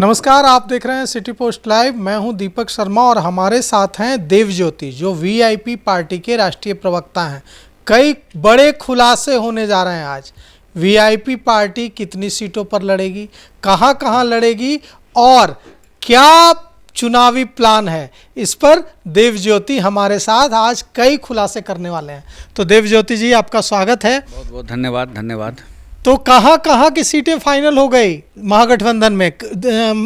नमस्कार, आप देख रहे हैं सिटी पोस्ट लाइव। मैं हूं दीपक शर्मा और हमारे साथ हैं देवज्योति, जो वीआईपी पार्टी के राष्ट्रीय प्रवक्ता हैं। कई बड़े खुलासे होने जा रहे हैं आज। वीआईपी पार्टी कितनी सीटों पर लड़ेगी, कहां कहां लड़ेगी और क्या चुनावी प्लान है, इस पर देवज्योति हमारे साथ आज कई खुलासे करने वाले हैं। तो देवज्योति जी, आपका स्वागत है। बहुत बहुत धन्यवाद। तो कहाँ की सीटें फाइनल हो गई महागठबंधन में?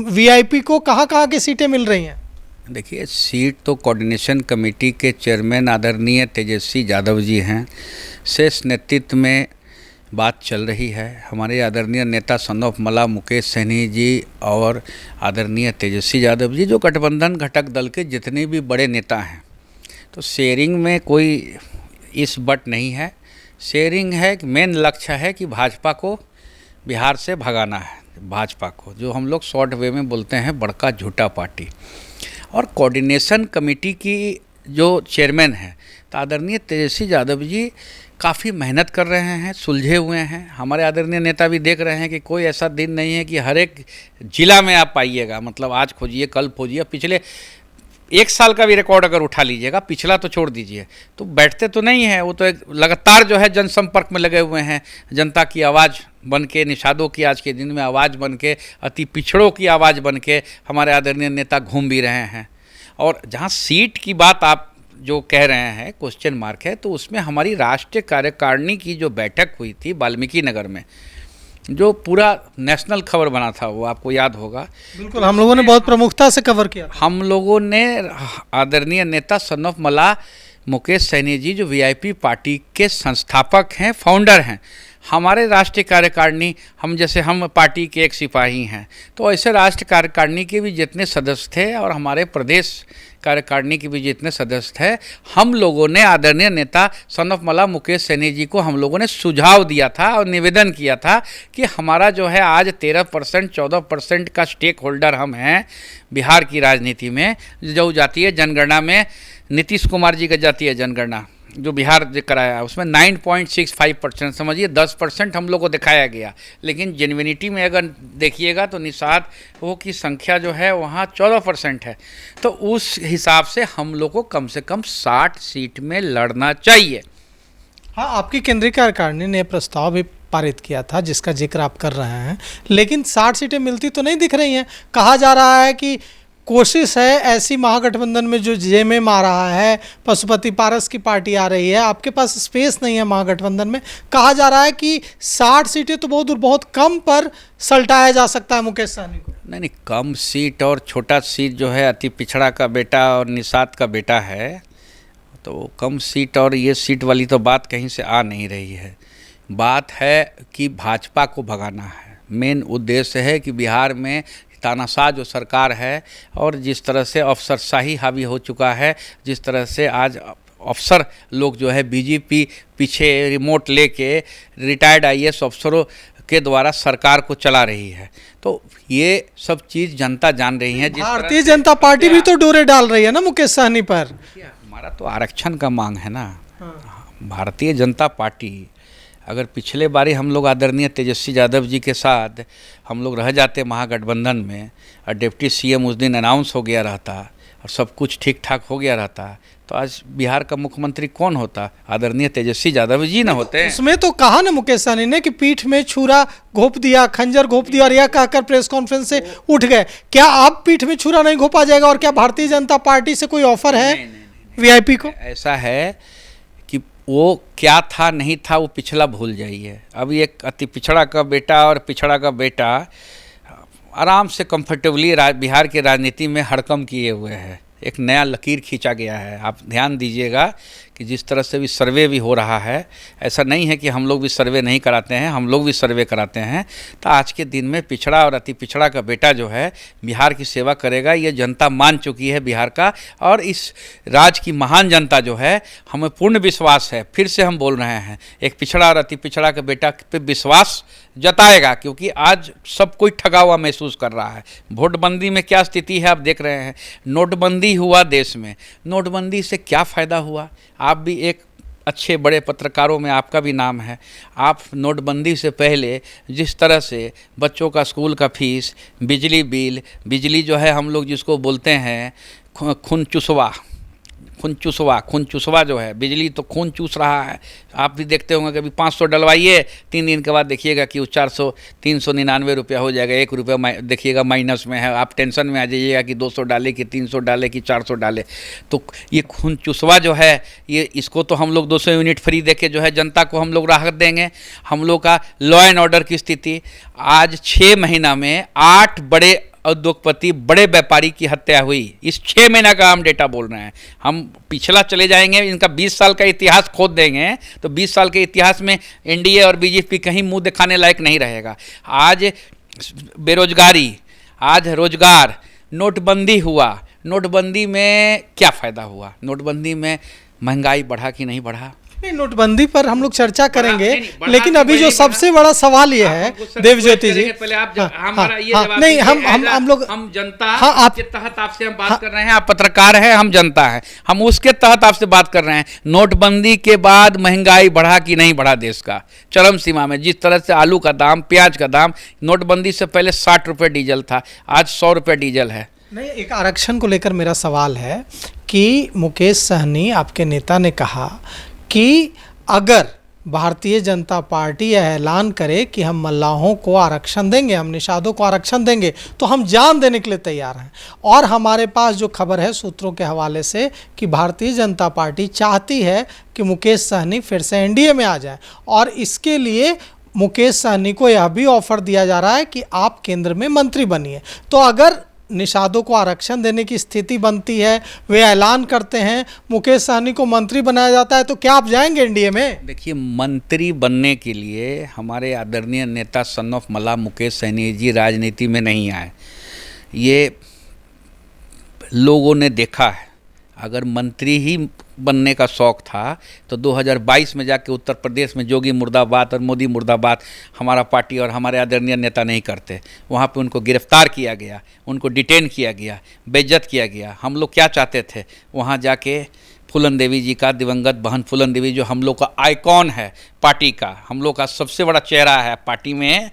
वीआईपी को कहाँ की सीटें मिल रही हैं? देखिए, सीट तो कोऑर्डिनेशन कमेटी के चेयरमैन आदरणीय तेजस्वी यादव जी हैं। शेष नेतृत्व में बात चल रही है। हमारे आदरणीय नेता सन ऑफ मला मुकेश सहनी जी और आदरणीय तेजस्वी यादव जी, जो गठबंधन घटक दल के जितने भी बड़े नेता हैं, तो शेयरिंग में कोई इस बट नहीं है। शेयरिंग है, मेन लक्ष्य है कि भाजपा को बिहार से भगाना है। भाजपा को, जो हम लोग शॉर्ट वे में बोलते हैं, बड़का झूठा पार्टी। और कोऑर्डिनेशन कमेटी की जो चेयरमैन है, तो आदरणीय तेजस्वी यादव जी काफ़ी मेहनत कर रहे हैं, सुलझे हुए हैं। हमारे आदरणीय नेता भी देख रहे हैं कि कोई ऐसा दिन नहीं है कि हर एक जिला में आप पाइएगा, मतलब आज खोजिए कल खोजिए, पिछले एक साल का भी रिकॉर्ड अगर उठा लीजिएगा, पिछला तो छोड़ दीजिए, तो बैठते तो नहीं है। वो तो एक लगातार जो है जनसंपर्क में लगे हुए हैं। जनता की आवाज़ बन के, निषादों की आज के दिन में आवाज़ बन के, अति पिछड़ों की आवाज़ बन के हमारे आदरणीय नेता घूम भी रहे हैं। और जहाँ सीट की बात आप जो कह रहे हैं, क्वेश्चन मार्क है, तो उसमें हमारी राष्ट्रीय कार्यकारिणी की जो बैठक हुई थी वाल्मीकि नगर में, जो पूरा नेशनल खबर बना था, वो आपको याद होगा। बिल्कुल, हम लोगों ने बहुत प्रमुखता से कवर किया। हम लोगों ने आदरणीय नेता सन ऑफ मला मुकेश सहनी जी, जो वीआईपी पार्टी के संस्थापक हैं, फाउंडर हैं, हमारे राष्ट्रीय कार्यकारिणी, हम पार्टी के एक सिपाही हैं, तो ऐसे राष्ट्रीय कार्यकारिणी के भी जितने सदस्य थे और हमारे प्रदेश कार्यकारिणी के भी जितने सदस्य थे, हम लोगों ने आदरणीय नेता सन ऑफ मला मुकेश सहनी जी को हम लोगों ने सुझाव दिया था और निवेदन किया था कि हमारा जो है आज 13% 14% का स्टेक होल्डर हम हैं बिहार की राजनीति में। जो जातीय जनगणना में नीतीश कुमार जी का जातीय जनगणना जो बिहार कराया, उसमें 9.65%, समझिए 10% हम लोग को दिखाया गया। लेकिन जेन्युइनिटी में अगर देखिएगा तो निषादों की संख्या जो है वहाँ 14% है। तो उस हिसाब से हम लोग को कम से कम 60 सीट में लड़ना चाहिए। हाँ, आपकी केंद्रीय कार्यकारिणी ने प्रस्ताव भी पारित किया था, जिसका जिक्र आप कर रहे हैं, लेकिन 60 सीटें मिलती तो नहीं दिख रही हैं। कहा जा रहा है कि कोशिश है ऐसी महागठबंधन में जो जेएमएम आ रहा है, पशुपति पारस की पार्टी आ रही है, आपके पास स्पेस नहीं है महागठबंधन में। कहा जा रहा है कि 60 सीटें तो बहुत कम पर सल्टाया जा सकता है मुकेश सहनी को। नहीं, कम सीट और छोटा सीट जो है, अति पिछड़ा का बेटा और निषाद का बेटा है, तो कम सीट और ये सीट वाली तो बात कहीं से आ नहीं रही है। बात है कि भाजपा को भगाना है। मेन उद्देश्य है कि बिहार में तानाशाह जो सरकार है और जिस तरह से अफसरशाही हावी हो चुका है, जिस तरह से आज अफसर लोग जो है बीजेपी पीछे रिमोट लेके रिटायर्ड आईएएस अफसरों के द्वारा सरकार को चला रही है, तो ये सब चीज़ जनता जान रही है। भारतीय जनता पार्टी भी तो डोरे डाल रही है ना मुकेश सहनी पर। हमारा तो आरक्षण का मांग है ना। भारतीय जनता पार्टी, अगर पिछले बारी हम लोग आदरणीय तेजस्वी यादव जी के साथ हम लोग रह जाते महागठबंधन में और डिप्टी सीएम उस दिन अनाउंस हो गया रहता और सब कुछ ठीक ठाक हो गया रहता, तो आज बिहार का मुख्यमंत्री कौन होता? आदरणीय तेजस्वी यादव जी ना होते। उसमें तो कहा ना मुकेश सहनी ने कि पीठ में छुरा घोंप दिया, खंजर घोंप दिया, और यह कहकर प्रेस कॉन्फ्रेंस से उठ गए। क्या अब पीठ में छुरा नहीं घोंपा जाएगा? और क्या भारतीय जनता पार्टी से कोई ऑफर है वीआईपी को? ऐसा है कि वो क्या था नहीं था वो पिछला भूल जाइए। अभी एक अति पिछड़ा का बेटा और पिछड़ा का बेटा आराम से कंफर्टेबली बिहार की राजनीति में हड़कम किए हुए हैं। एक नया लकीर खींचा गया है। आप ध्यान दीजिएगा कि जिस तरह से भी सर्वे भी हो रहा है, ऐसा नहीं है कि हम लोग भी सर्वे नहीं कराते हैं, हम लोग भी सर्वे कराते हैं। तो आज के दिन में पिछड़ा और अति पिछड़ा का बेटा जो है बिहार की सेवा करेगा, ये जनता मान चुकी है बिहार का। और इस राज्य की महान जनता जो है, हमें पूर्ण विश्वास है, फिर से हम बोल रहे हैं, एक पिछड़ा और अति पिछड़ा के बेटा पे विश्वास जताएगा, क्योंकि आज सब कोई ठगा हुआ महसूस कर रहा है। वोटबंदी में क्या स्थिति है आप देख रहे हैं। नोटबंदी हुआ देश में, नोटबंदी से क्या फ़ायदा हुआ? आप भी एक अच्छे बड़े पत्रकारों में आपका भी नाम है। आप नोटबंदी से पहले जिस तरह से बच्चों का स्कूल का फीस, बिजली बिल, बिजली जो है हम लोग जिसको बोलते हैं खून चूसवा जो है, बिजली तो खून चूस रहा है। आप भी देखते होंगे कि अभी 500 डलवाइए, 3 दिन के बाद देखिएगा कि वो 399 रुपया हो जाएगा, 1 रुपया देखिएगा माइनस में है। आप टेंशन में आ जाइएगा कि 200 डाले कि 300 डाले कि 400 डाले। तो ये खून चूसवा जो है, ये इसको तो हम लोग 200 यूनिट फ्री देके जो है जनता को हम लोग राहत देंगे। हम लोग का लॉ एंड ऑर्डर की स्थिति, आज 6 महीना में 8 बड़े उद्योगपति, बड़े व्यापारी की हत्या हुई। इस 6 महीना का हम डेटा बोल रहे हैं। हम पिछला चले जाएंगे, इनका 20 साल का इतिहास खोद देंगे तो 20 साल के इतिहास में एनडीए और बीजेपी कहीं मुंह दिखाने लायक नहीं रहेगा। आज बेरोजगारी, आज रोजगार, नोटबंदी हुआ, नोटबंदी में क्या फ़ायदा हुआ? नोटबंदी में महंगाई बढ़ा कि नहीं बढ़ा? नहीं, नोटबंदी पर हम लोग चर्चा करेंगे, नहीं, लेकिन अभी जो सबसे बड़ा सवाल ये है देवज्योति जी, पहले आप हमारा ये जवाब नहीं, दीजिए। हम लोग, हम जनता आप के तहत आपसे हम बात कर रहे हैं। आप पत्रकार हैं, हम जनता हैं, हम उसके तहत आपसे बात कर रहे हैं। नोटबंदी के बाद महंगाई बढ़ा कि नहीं बढ़ा? देश का चरम सीमा में, जिस तरह से आलू का दाम, प्याज का दाम, नोटबंदी से पहले 60 रुपये डीजल था, आज 100 रुपये डीजल है। नहीं, एक आरक्षण को लेकर मेरा सवाल है कि मुकेश सहनी आपके नेता ने कहा कि अगर भारतीय जनता पार्टी यह ऐलान करे कि हम मल्लाहों को आरक्षण देंगे, हम निषादों को आरक्षण देंगे, तो हम जान देने के लिए तैयार हैं। और हमारे पास जो खबर है सूत्रों के हवाले से कि भारतीय जनता पार्टी चाहती है कि मुकेश सहनी फिर से एनडीए में आ जाए, और इसके लिए मुकेश सहनी को यह भी ऑफर दिया जा रहा है कि आप केंद्र में मंत्री बनिए। तो अगर निषादों को आरक्षण देने की स्थिति बनती है, वे ऐलान करते हैं, मुकेश सहनी को मंत्री बनाया जाता है, तो क्या आप जाएंगे एनडीए में? देखिए, मंत्री बनने के लिए हमारे आदरणीय नेता सन ऑफ मल्लाह मुकेश सहनी जी राजनीति में नहीं आए। ये लोगों ने देखा है। अगर मंत्री ही बनने का शौक़ था तो 2022 में जाके उत्तर प्रदेश में जोगी मुर्दाबाद और मोदी मुर्दाबाद हमारा पार्टी और हमारे आदरणीय नेता नहीं करते। वहाँ पे उनको गिरफ्तार किया गया, उनको डिटेन किया गया, बेइज्जत किया गया। हम लोग क्या चाहते थे? वहाँ जाके फूलन देवी जी का, दिवंगत बहन फूलन देवी जो हम लोग का आइकॉन है पार्टी का, हम लोग का सबसे बड़ा चेहरा है पार्टी में,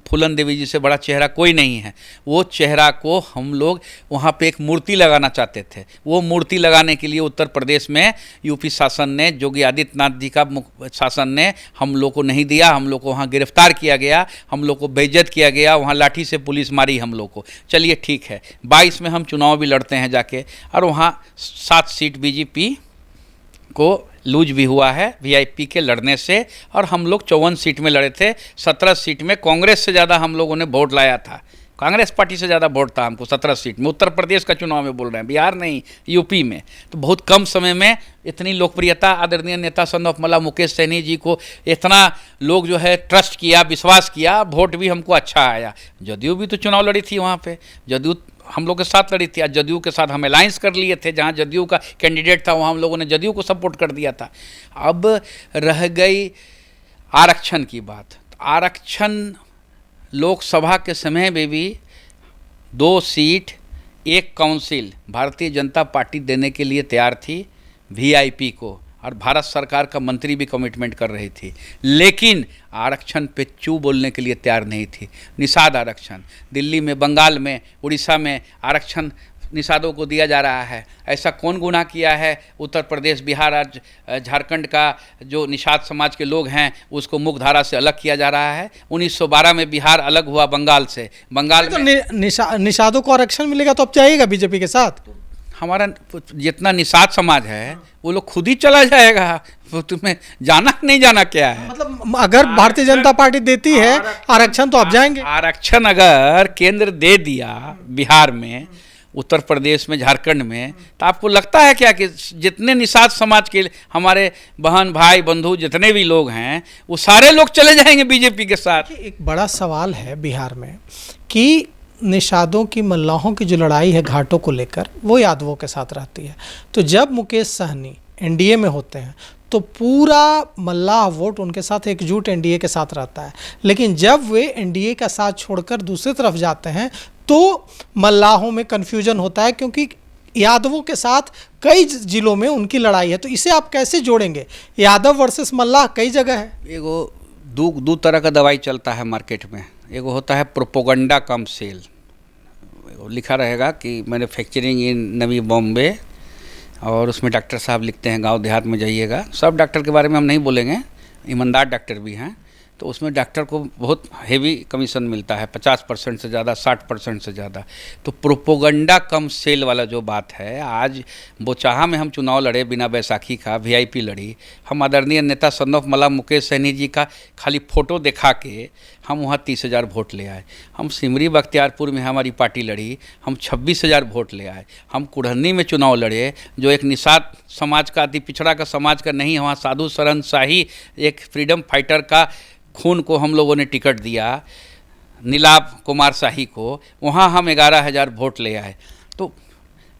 फूलन देवी जी से बड़ा चेहरा कोई नहीं है। वो चेहरा को हम लोग वहाँ पे एक मूर्ति लगाना चाहते थे। वो मूर्ति लगाने के लिए उत्तर प्रदेश में यूपी शासन ने, योगी आदित्यनाथ जी का शासन ने हम लोग को नहीं दिया। हम लोग को वहाँ गिरफ्तार किया गया, हम लोग को बेइज्जत किया गया, वहाँ लाठी से पुलिस मारी हम लोग को। चलिए ठीक है, 22 में हम चुनाव भी लड़ते हैं जाके, और वहाँ 7 सीट बीजेपी को लूज भी हुआ है वीआईपी के लड़ने से, और हम लोग 54 सीट में लड़े थे। 17 सीट में कांग्रेस से ज़्यादा हम लोगों ने वोट लाया था, कांग्रेस पार्टी से ज़्यादा वोट था हमको 17 सीट में। उत्तर प्रदेश का चुनाव में बोल रहे हैं, बिहार नहीं, यूपी में। तो बहुत कम समय में इतनी लोकप्रियता, आदरणीय नेता सन ऑफ मल्लाह मुकेश सहनी जी को इतना लोग जो है ट्रस्ट किया, विश्वास किया, वोट भी हमको अच्छा आया। जदयू भी तो चुनाव लड़ी थी वहाँ पर, जदयू हम लोग के साथ लड़ी थी। आज जदयू के साथ हम अलायंस कर लिए थे, जहाँ जदयू का कैंडिडेट था वहाँ हम लोगों ने जदयू को सपोर्ट कर दिया था। अब रह गई आरक्षण की बात। तो आरक्षण लोकसभा के समय में भी 2 seat, 1 council Bharatiya Janata party देने के लिए तैयार थी वीआईपी को, और भारत सरकार का मंत्री भी कमिटमेंट कर रही थी, लेकिन आरक्षण पे चू बोलने के लिए तैयार नहीं थी। निषाद आरक्षण दिल्ली में, बंगाल में, उड़ीसा में आरक्षण निषादों को दिया जा रहा है। ऐसा कौन गुनाह किया है? उत्तर प्रदेश, बिहार, आज झारखंड का जो निषाद समाज के लोग हैं उसको मुख्य धारा से अलग किया जा रहा है। 1912 में बिहार अलग हुआ बंगाल से। बंगाल तो में निषादों को आरक्षण मिलेगा तो अब जाइएगा बीजेपी के साथ? हमारा जितना निषाद समाज है वो लोग खुद ही चला जाएगा। वो तुम्हें जाना नहीं जाना क्या है? मतलब अगर भारतीय जनता पार्टी देती है आरक्षण तो आप जाएंगे? आरक्षण अगर केंद्र दे दिया बिहार में, उत्तर प्रदेश में, झारखंड में, तो आपको लगता है क्या कि जितने निषाद समाज के हमारे बहन भाई बंधु जितने भी लोग हैं वो सारे लोग चले जाएंगे बीजेपी के साथ? एक बड़ा सवाल है बिहार में कि निषादों की, मल्लाहों की जो लड़ाई है घाटों को लेकर, वो यादवों के साथ रहती है। तो जब मुकेश सहनी एनडीए में होते हैं तो पूरा मल्लाह वोट उनके साथ एकजुट एनडीए के साथ रहता है, लेकिन जब वे एनडीए का साथ छोड़कर दूसरी तरफ जाते हैं तो मल्लाहों में कन्फ्यूजन होता है, क्योंकि यादवों के साथ कई जिलों में उनकी लड़ाई है, तो इसे आप कैसे जोड़ेंगे? यादव वर्सेस मल्लाह कई जगह है। एगो दो तरह का दवाई चलता है मार्केट में। एगो होता है प्रोपोगंडा कम सेल, लिखा रहेगा कि मैन्युफैक्चरिंग इन नवी बॉम्बे, और उसमें डॉक्टर साहब लिखते हैं गांव देहात में जाइएगा। सब डॉक्टर के बारे में हम नहीं बोलेंगे, ईमानदार डॉक्टर भी हैं, तो उसमें डॉक्टर को बहुत हेवी कमीशन मिलता है, 50% से ज़्यादा, 60% से ज़्यादा। तो प्रोपोगंडा कम सेल वाला जो बात है, आज बोचाहा में हम चुनाव लड़े बिना बैसाखी का, वीआईपी लड़ी। हम आदरणीय नेता सन ऑफ मला मुकेश सहनी जी का खाली फ़ोटो दिखा के हम वहाँ 30,000 वोट ले आए। हम सिमरी बख्तियारपुर में हमारी पार्टी लड़ी, हम 26,000 वोट ले आए। हम कुढ़नी में चुनाव लड़े, जो एक निषाद समाज का, अति पिछड़ा का समाज का नहीं, वहाँ साधु सरन शाही एक फ्रीडम फाइटर का खून को हम लोगों ने टिकट दिया, नीलाभ कुमार शाही को, वहाँ हम 11,000 वोट ले आए। तो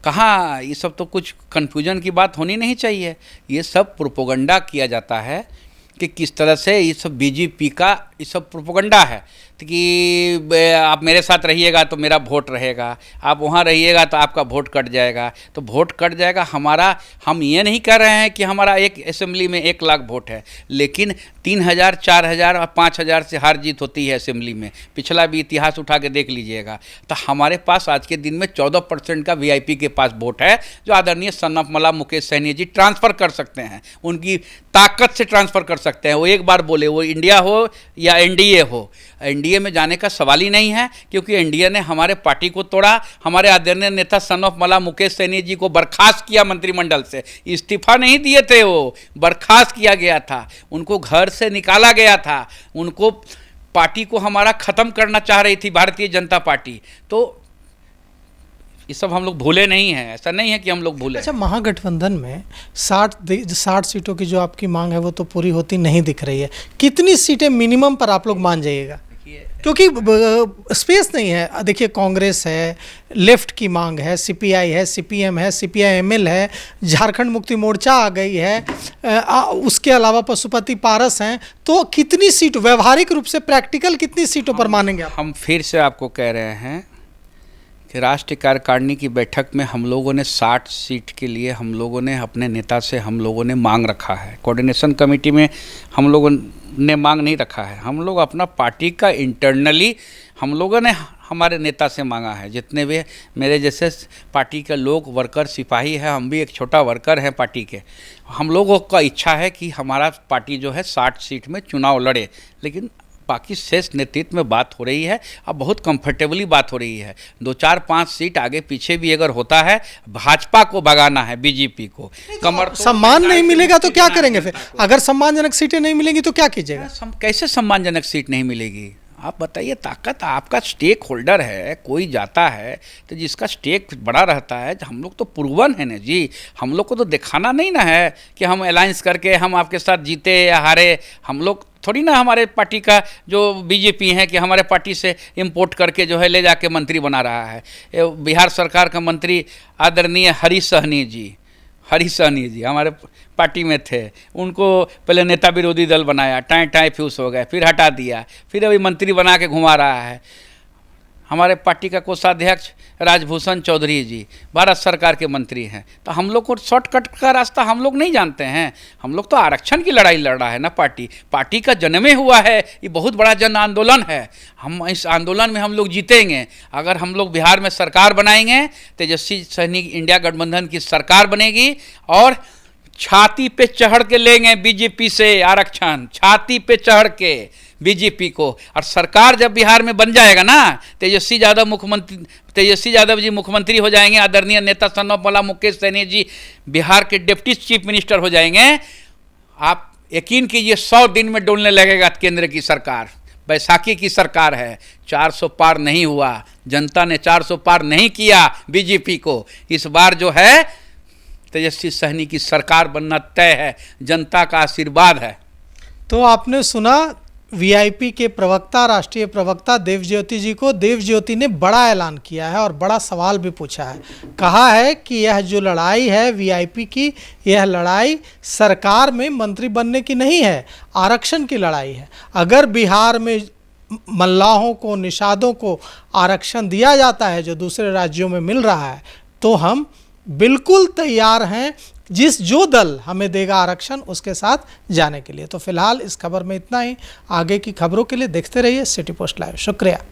कहाँ, ये सब तो कुछ कन्फ्यूजन की बात होनी नहीं चाहिए। ये सब प्रोपोगंडा किया जाता है कि किस तरह से ये सब बीजेपी का ये सब प्रोपोगंडा है कि आप मेरे साथ रहिएगा तो मेरा वोट रहेगा, आप वहाँ रहिएगा तो आपका वोट कट जाएगा। तो वोट कट जाएगा हमारा, हम ये नहीं कह रहे हैं कि हमारा एक असेंबली में 1 लाख वोट है, लेकिन 3,000, 4,000 और 5,000 से हार जीत होती है असेंबली में। पिछला भी इतिहास उठा के देख लीजिएगा। तो हमारे पास आज के दिन में 14% का वीआईपी के पास वोट है, जो आदरणीय सन ऑफ मला मुकेश सहनी जी ट्रांसफ़र कर सकते हैं, उनकी ताकत से ट्रांसफ़र कर सकते हैं। वो एक बार बोले, वो इंडिया हो या एनडीए हो, एनडीए में जाने का सवाल ही नहीं है, क्योंकि एनडीए ने हमारे पार्टी को तोड़ा। हमारे आदरणीय नेता सन ऑफ मला मुकेश सहनी जी को बर्खास्त किया मंत्रिमंडल से, इस्तीफा नहीं दिए थे, वो बर्खास्त किया गया था, उनको घर से निकाला गया था, उनको पार्टी को हमारा ख़त्म करना चाह रही थी भारतीय जनता पार्टी। तो ये सब हम लोग भूले नहीं हैं, ऐसा नहीं है कि हम लोग भूले। अच्छा, महागठबंधन में 60 सीटों की जो आपकी मांग है वो तो पूरी होती नहीं दिख रही है। कितनी सीटें मिनिमम पर आप लोग मान जाइएगा? क्योंकि स्पेस नहीं है। देखिए, कांग्रेस है, लेफ्ट की मांग है, सीपीआई है, सीपीएम है, सीपीआईएमएल है, झारखंड मुक्ति मोर्चा आ गई है, उसके अलावा पशुपति पारस हैं। तो कितनी सीट, व्यवहारिक रूप से प्रैक्टिकल कितनी सीटों पर मानेंगे आप? हम फिर से आपको कह रहे हैं कि राष्ट्रीय कार्यकारिणी की बैठक में हम लोगों ने 60 सीट के लिए हम लोगों ने अपने नेता से हम लोगों ने मांग रखा है। कोऑर्डिनेशन कमेटी में हम लोगों ने मांग नहीं रखा है, हम लोग अपना पार्टी का इंटरनली हम लोगों ने हमारे नेता से मांगा है। जितने भी मेरे जैसे पार्टी के लोग, वर्कर, सिपाही हैं, हम भी एक छोटा वर्कर हैं पार्टी के, हम लोगों का इच्छा है कि हमारा पार्टी जो है 60 सीट में चुनाव लड़े। लेकिन बाकी शेष नेतृत्व में बात हो रही है, अब बहुत कंफर्टेबली बात हो रही है। 2, 4, 5 सीट आगे पीछे भी अगर होता है, भाजपा को भगाना है, बीजेपी को। कमर सम्मान नहीं मिलेगा तो क्या करेंगे फिर? अगर सम्मानजनक सीटें नहीं मिलेंगी तो क्या कीजिएगा? कैसे सम्मानजनक सीट नहीं मिलेगी? आप बताइए, ताकत आपका स्टेक होल्डर है, कोई जाता है तो जिसका स्टेक बड़ा रहता है, हम लोग तो पुरवन है ना जी, हम लोग को तो दिखाना नहीं ना है कि हम अलायंस करके हम आपके साथ जीते या हारे। हम लोग थोड़ी ना, हमारे पार्टी का जो बीजेपी है कि हमारे पार्टी से इंपोर्ट करके जो है ले जाके मंत्री बना रहा है। बिहार सरकार का मंत्री आदरणीय हरीश सहनी जी हमारे पार्टी में थे, उनको पहले नेता विरोधी दल बनाया, टाई फ्यूस हो गए, फिर हटा दिया, फिर अभी मंत्री बना के घुमा रहा है। हमारे पार्टी का कोषाध्यक्ष राजभूषण चौधरी जी भारत सरकार के मंत्री हैं। तो हम लोग को शॉर्टकट का रास्ता हम लोग नहीं जानते हैं, हम लोग तो आरक्षण की लड़ाई लड़ रहा है ना। पार्टी का जन्मे हुआ है, ये बहुत बड़ा जन आंदोलन है। हम इस आंदोलन में हम लोग जीतेंगे। अगर हम लोग बिहार में सरकार बनाएंगे, तेजस्वी सहनी इंडिया गठबंधन की सरकार बनेगी, और छाती पे चढ़ के लेंगे बीजेपी से आरक्षण, छाती पे चढ़ के बीजेपी को। और सरकार जब बिहार में बन जाएगा ना, तेजस्वी यादव जी मुख्यमंत्री हो जाएंगे, आदरणीय नेता सन ऑफ मला मुकेश सहनी जी बिहार के डिप्टी चीफ मिनिस्टर हो जाएंगे। आप यकीन कीजिए, 100 दिन में डोलने लगेगा केंद्र की सरकार। बैसाखी की सरकार है, 400 पार नहीं हुआ, जनता ने 400 पार नहीं किया बीजेपी को। इस बार जो है तेजस्वी सहनी की सरकार बनना तय है, जनता का आशीर्वाद है। तो आपने सुना वीआईपी के प्रवक्ता, राष्ट्रीय प्रवक्ता देवज्योति जी को। देवज्योति ने बड़ा ऐलान किया है और बड़ा सवाल भी पूछा है। कहा है कि यह जो लड़ाई है वीआईपी की, यह लड़ाई सरकार में मंत्री बनने की नहीं है, आरक्षण की लड़ाई है। अगर बिहार में मल्लाहों को, निषादों को आरक्षण दिया जाता है जो दूसरे राज्यों में मिल रहा है, तो हम बिल्कुल तैयार हैं जो दल हमें देगा आरक्षण उसके साथ जाने के लिए। तो फिलहाल इस खबर में इतना ही। आगे की खबरों के लिए देखते रहिए सिटी पोस्ट लाइव। शुक्रिया।